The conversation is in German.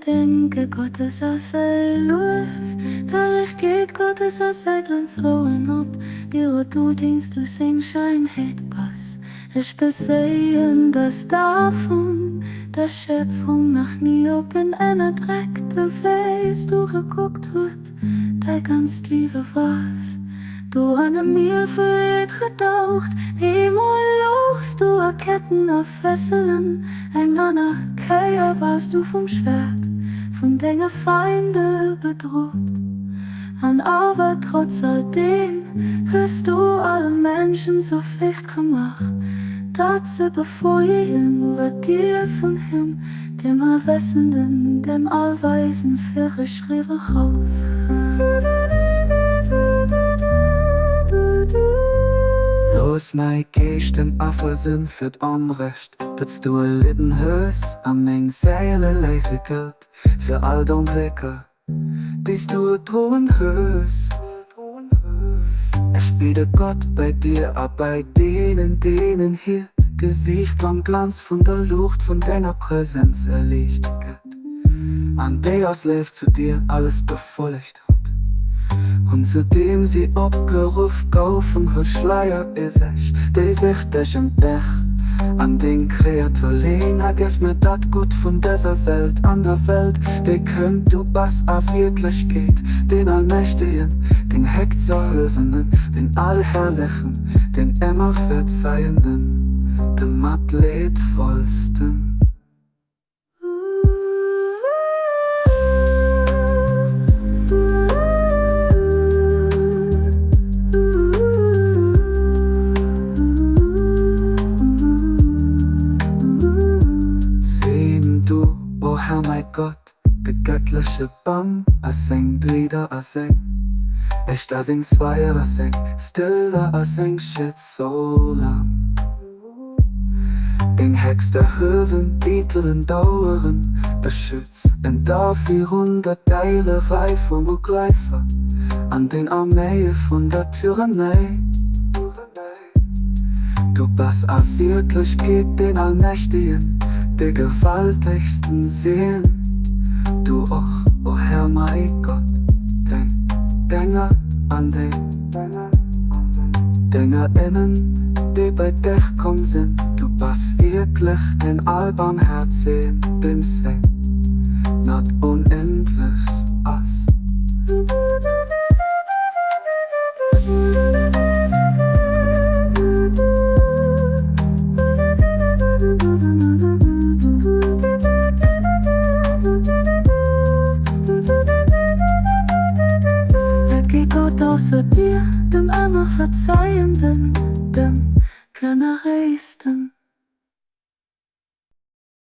denke, Gottes sei läuft, da ich geht Gottes sei ganz rohen ob, dir du dienst du sing schein het was. Ich besehen das davon, der Schöpfung noch nie ob in einer Dreck beweist, du geguckt wird, der ganz liebe was. Du an mir verrät getaucht, Himmel lochst du a Ketten auf Fesseln, eng an a Keier warst du vom Schwert, von deine Feinde bedroht. An aber trotz alledem hörst du alle Menschen so fest gemacht, dass sie befeuern, wird dir von ihm, dem Allwissenden, dem Allweisen, für geschrieben auf. Los mei Geist den Affe sind für d'Anrecht, dass du erlitten hörst, am eng Seile leise gilt, für all dein Blicke, dies du drohen hörst. Ich biete Gott bei dir, ab bei denen hier Gesicht am Glanz von der Luft von deiner Präsenz erlichtet. An Deus lebt zu dir alles befolgt hat. Und zudem sie abgerufen, kaufen für Schleier ewig, die sich dich im Dach. An den Kreator Lena gibt mir dat gut von dieser Welt, an der Welt, die könnt du was auf wirklich geht, den Allmächtigen, den Hektarhöfenden, den Allherrlichen, den immer Verzeihenden, dem Athletvollsten. O Herr mein Gott, der göttliche Baum, als ein Glieder, als ein echt als ein Zweier, als ein Stiller, als ein Shit so lang. Den Hex der Höhen, Titeln, Dauern, beschützt in da 400 Teile Reif vom Begreifer, an den Armee von der Tyrannei. Du bist auf Wirklichkeit den Allmächtigen, der gewaltigsten sehen, du auch, o Herr mein Gott, denke an den DängerInnen, die bei dich kommen sind, du bist wirklich den allbarmherzigen, bin sein, not unendlich as. Außer dir, dem immer Verzeihenden, dem Genereisten.